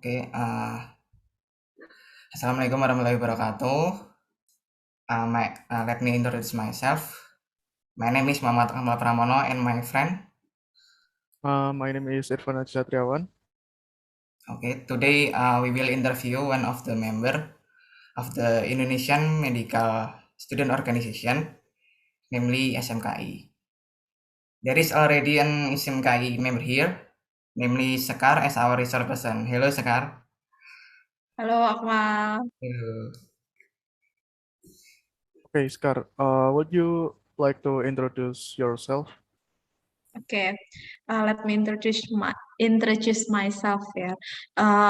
Oke, Assalamualaikum warahmatullahi wabarakatuh. Let me introduce myself. My name is Muhammad Ahmad Pramono and my friend. My name is Irfan Satriawan. Okay, today we will interview one of the member of the Indonesian Medical Student Organization, namely SMKI. There is already an SMKI member here, namely Sekar as our resource person. Hello Sekar. Halo Akmal. Hello. Okay, Skar, would you like to introduce yourself? Okay, let me introduce myself. Yeah,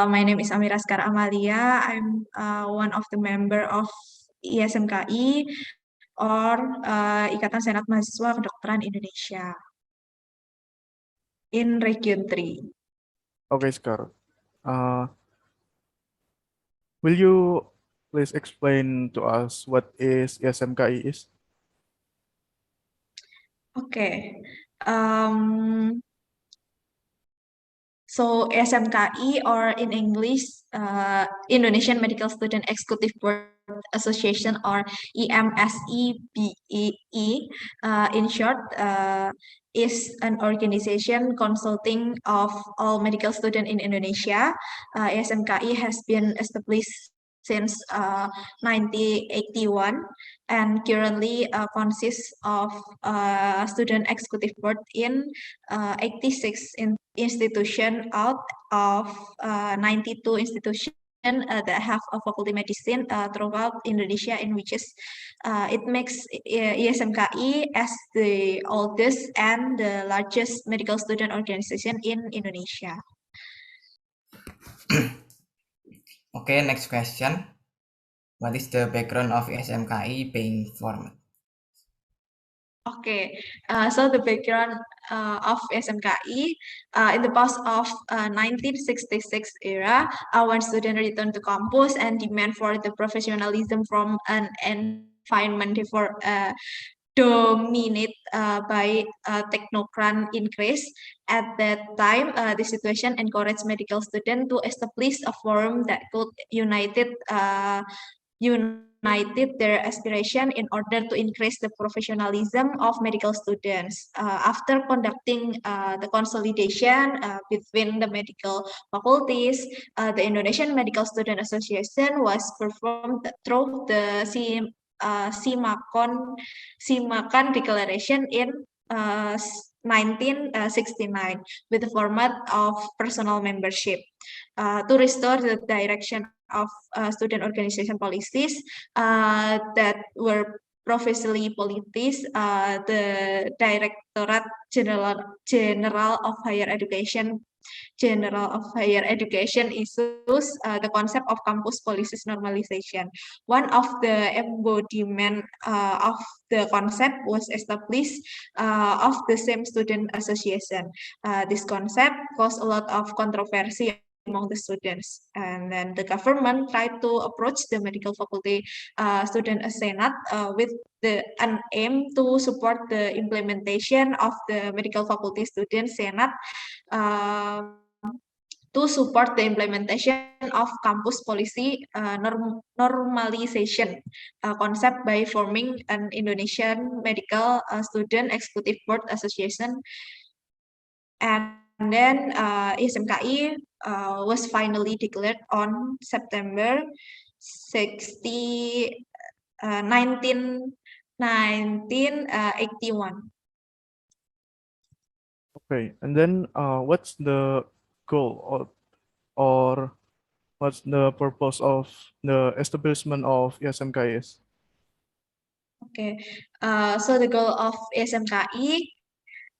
my name is Amira Skar Amalia. I'm one of the member of ISMKI or Ikatan Senat Mahasiswa Kedokteran Indonesia in Region 3. Okay, Skar. Will you please explain to us what is SMKI is? Okay. So SMKI, or in English, Indonesian Medical Student Executive Board Association, or EMSEBEE, in short, is an organization consulting of all medical students in Indonesia. SMKI has been established since 1981 and currently consists of student executive board in 86 institution out of 92 institutions that have a faculty medicine throughout Indonesia, in which is it makes ISMKI as the oldest and the largest medical student organization in Indonesia. Okay, next question. What is the background of SMKI being formed? Okay, so the background of SMKI in the past of 1966 era, when students returned to campus and demand for the professionalism from an environment for dominated by technocrat increase. At that time, the situation encouraged medical students to establish a forum that could united their aspiration in order to increase the professionalism of medical students. After conducting the consolidation between the medical faculties, the Indonesian Medical Student Association was performed through the Simakan Declaration in 1969 with the format of personal membership to restore the direction of student organization policies that were professionally politicized. The Directorate General of Higher Education issues the concept of campus policies normalization. One of the embodiment of the concept was established of the same student association. This concept caused a lot of controversy among the students, and then the government tried to approach the medical faculty student senate with an aim to support the implementation of the medical faculty student senate to support the implementation of campus policy normalization concept by forming an Indonesian Medical Student Executive Board Association. And then ISMKI was finally declared on September 1981. Okay, and then what's the goal or what's the purpose of the establishment of SMKI is? Okay, so the goal of SMKI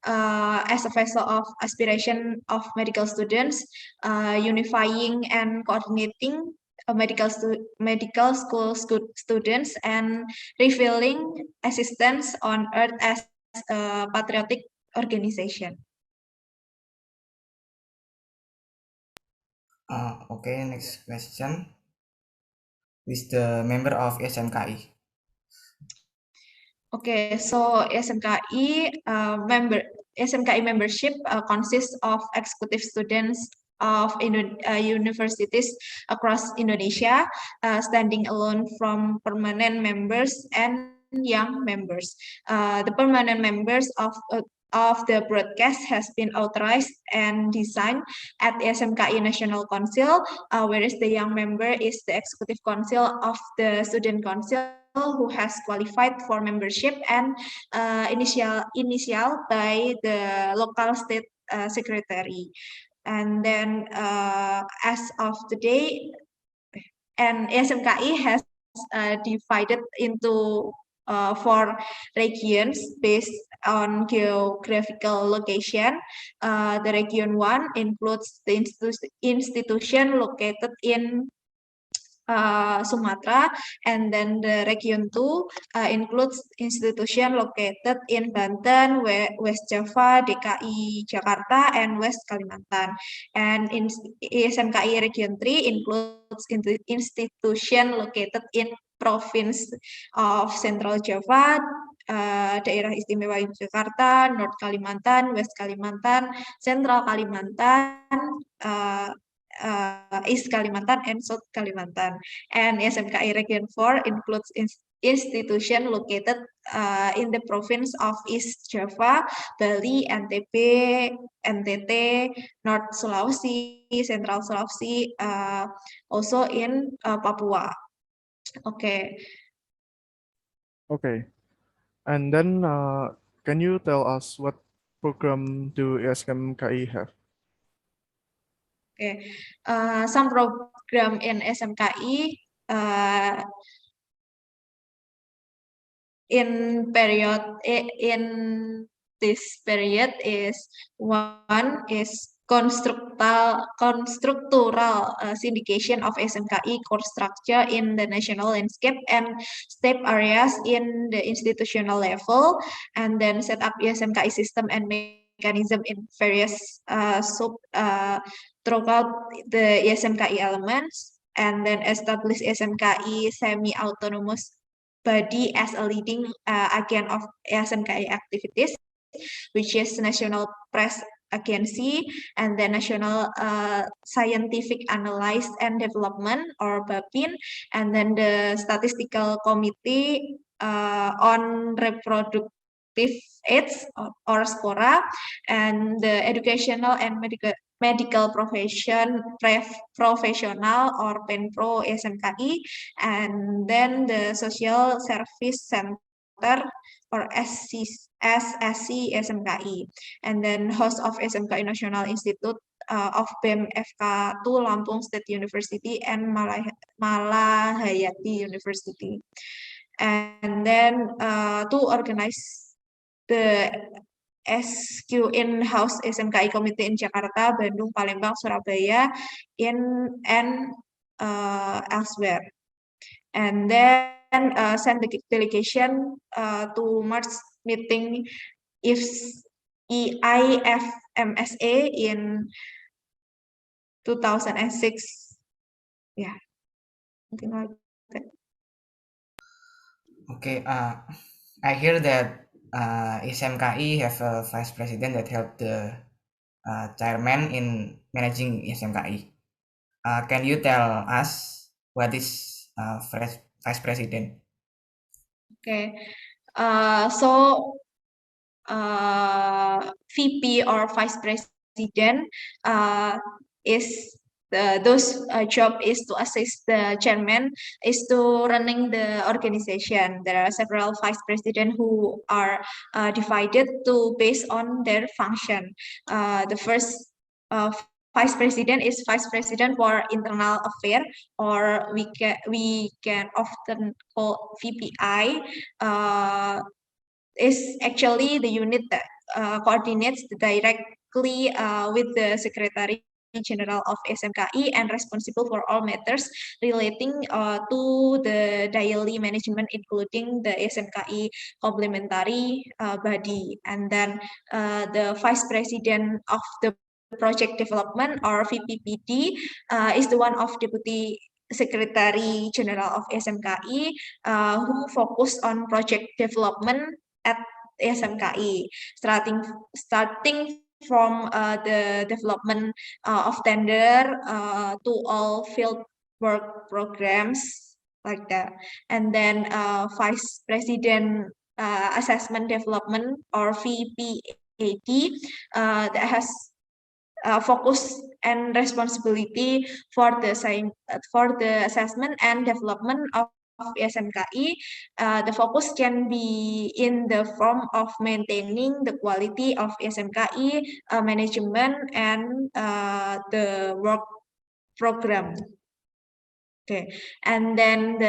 as a vessel of aspiration of medical students, unifying and coordinating medical school students, and revealing assistance on earth as a patriotic organization. Okay, next question. Is the member of SMKI? Okay, so SMKI membership consists of executive students of universities across Indonesia, standing alone from permanent members and young members. The permanent members of the broadcast has been authorized and designed at the SMKI National Council, whereas the young member is the Executive Council of the Student Council, who has qualified for membership and initial by the local state secretary. And then as of today, and SMKI has divided into 4 regions based on geographical location. The region 1 includes the institution located in Sumatra, and then the region 2 includes institution located in Banten, West Java, DKI Jakarta, and West Kalimantan. And in SMKI region 3 includes institution located in province of Central Java, Daerah Istimewa Yogyakarta, North Kalimantan, West Kalimantan, Central Kalimantan, East Kalimantan, and South Kalimantan. And SMKI Region 4 includes institution located in the province of East Java, Bali, NTB, NTT, North Sulawesi, Central Sulawesi, also in Papua. Okay. Okay. And then can you tell us what program do SMKI have? Okay, some program in SMKI in this period is one is constructural syndication of SMKI core structure in the national landscape and step areas in the institutional level, and then set up SMKI system and mechanism in various throughout the SMKI elements, and then establish SMKI semi-autonomous body as a leading agent of SMKI activities, which is National Press Agency, and the National Scientific Analysis and Development, or BAPIN, and then the Statistical Committee on Reproductive AIDS, or SPORA, and the Educational and Medical Professional, or PENPRO SMKI, and then the Social Service Center, or SSC SMKI, and then host of SMKI National Institute of BEM FK2 Lampung State University and Malahayati University. And then to organize the SQ in-house SMKI committee in Jakarta, Bandung, Palembang, Surabaya, and elsewhere. And then send the delegation to March meeting EIFMSA in 2006. Yeah, something like that. Okay, I hear that SMKI have a vice president that helped the chairman in managing SMKI. Can you tell us what is vice president? Okay, so VP or vice president is those job is to assist the chairman, is to running the organization. There are several vice president who are divided to based on their function. The first vice president is vice president for internal affair, or we can often call VPI. Is actually the unit that coordinates directly with the Secretary General of SMKI and responsible for all matters relating to the daily management, including the SMKI complementary body. And then the Vice President of the Project Development, or VPPD, is the one of Deputy Secretary General of SMKI who focus on project development at SMKI, starting from the development of tender to all field work programs like that. And then Vice President Assessment Development or VPAD that has focus and responsibility for the assessment and development of SMKI. The focus can be in the form of maintaining the quality of SMKI management and the work program. Okay, and then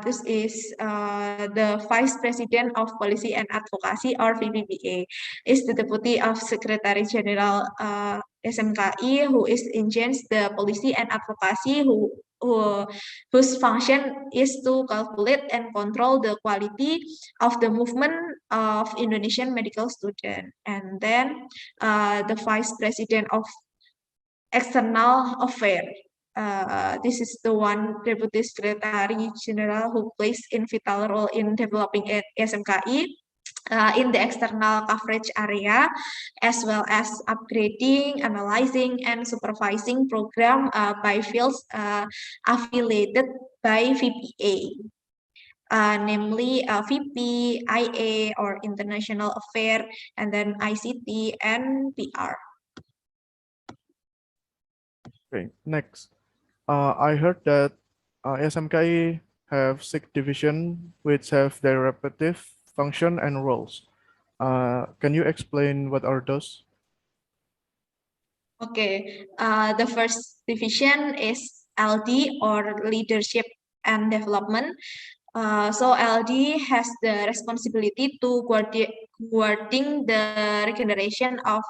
this is the Vice President of Policy and Advocacy or VPPA, is the Deputy of Secretary General SMKI, who is in charge the policy and advocacy, whose function is to calculate and control the quality of the movement of Indonesian medical students. And then the Vice President of External Affairs. This is the one Deputy Secretary General who plays in vital role in developing SMKI in the external coverage area, as well as upgrading, analyzing, and supervising program by fields affiliated by VPA. Namely VP, IA, or International Affairs, and then ICT and PR. Okay, next. I heard that SMKI have 6 divisions which have their repetitive function and roles. Can you explain what are those? Okay, the first division is LD or Leadership and Development. So LD has the responsibility to coordinating the regeneration of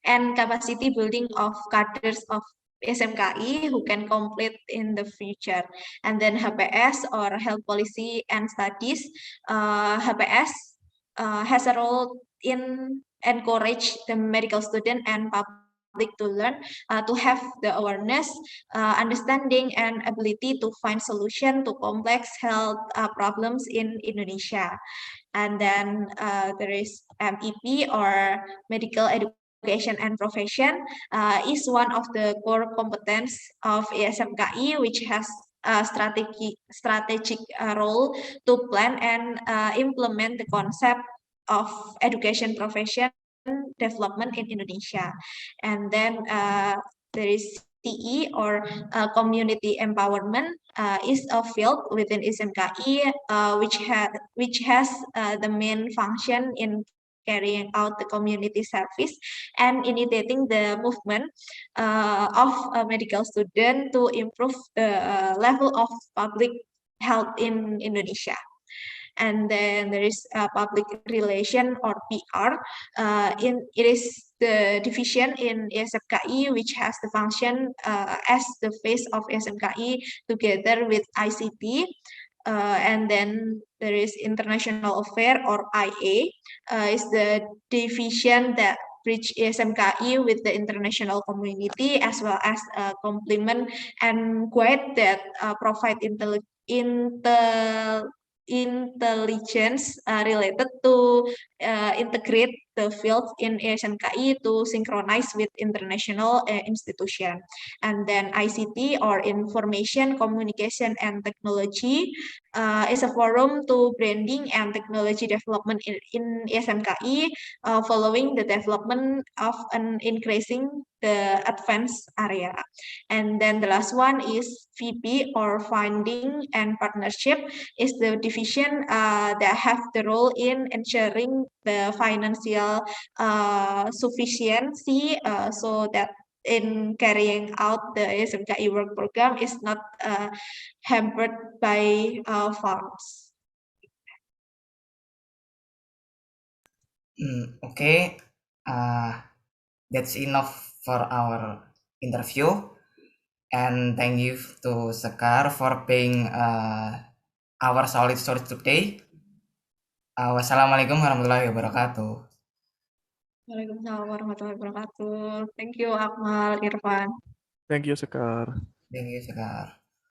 and capacity building of cadres of SMKI who can complete in the future. And then HPS or Health Policy and Studies. HPS has a role in encourage the medical student and public to learn, to have the awareness, understanding, and ability to find solution to complex health problems in Indonesia. And then there is MEP or Medical Education and Profession, is one of the core competence of ESMKI, which has a strategic role to plan and implement the concept of education profession development in Indonesia. And then there is CE or community empowerment, is a field within SMKI which has the main function in carrying out the community service and initiating the movement of a medical student to improve the level of public health in Indonesia. And then there is public relation or PR. It is the division in SMKI which has the function as the face of SMKI together with ICT. And then there is International Affairs or IA, is the division that bridge SMKI with the international community, as well as complement and guide that provide intelligence related to integrate the field in SMKI to synchronize with international institution. And then ICT or Information, Communication, and Technology is a forum to branding and technology development in SMKI, following the development of an increasing the advanced area. And then the last one is VP or Funding and Partnership, is the division that have the role in ensuring the financial sufficiency, so that in carrying out the SMKI work program is not hampered by funds. Okay, that's enough for our interview. And thank you to Sekar for being our solid story today. Wassalamualaikum warahmatullahi wabarakatuh. Waalaikumsalam warahmatullahi wabarakatuh. Thank you, Akmal, Irfan. Thank you, Sekar. Thank you, Sekar.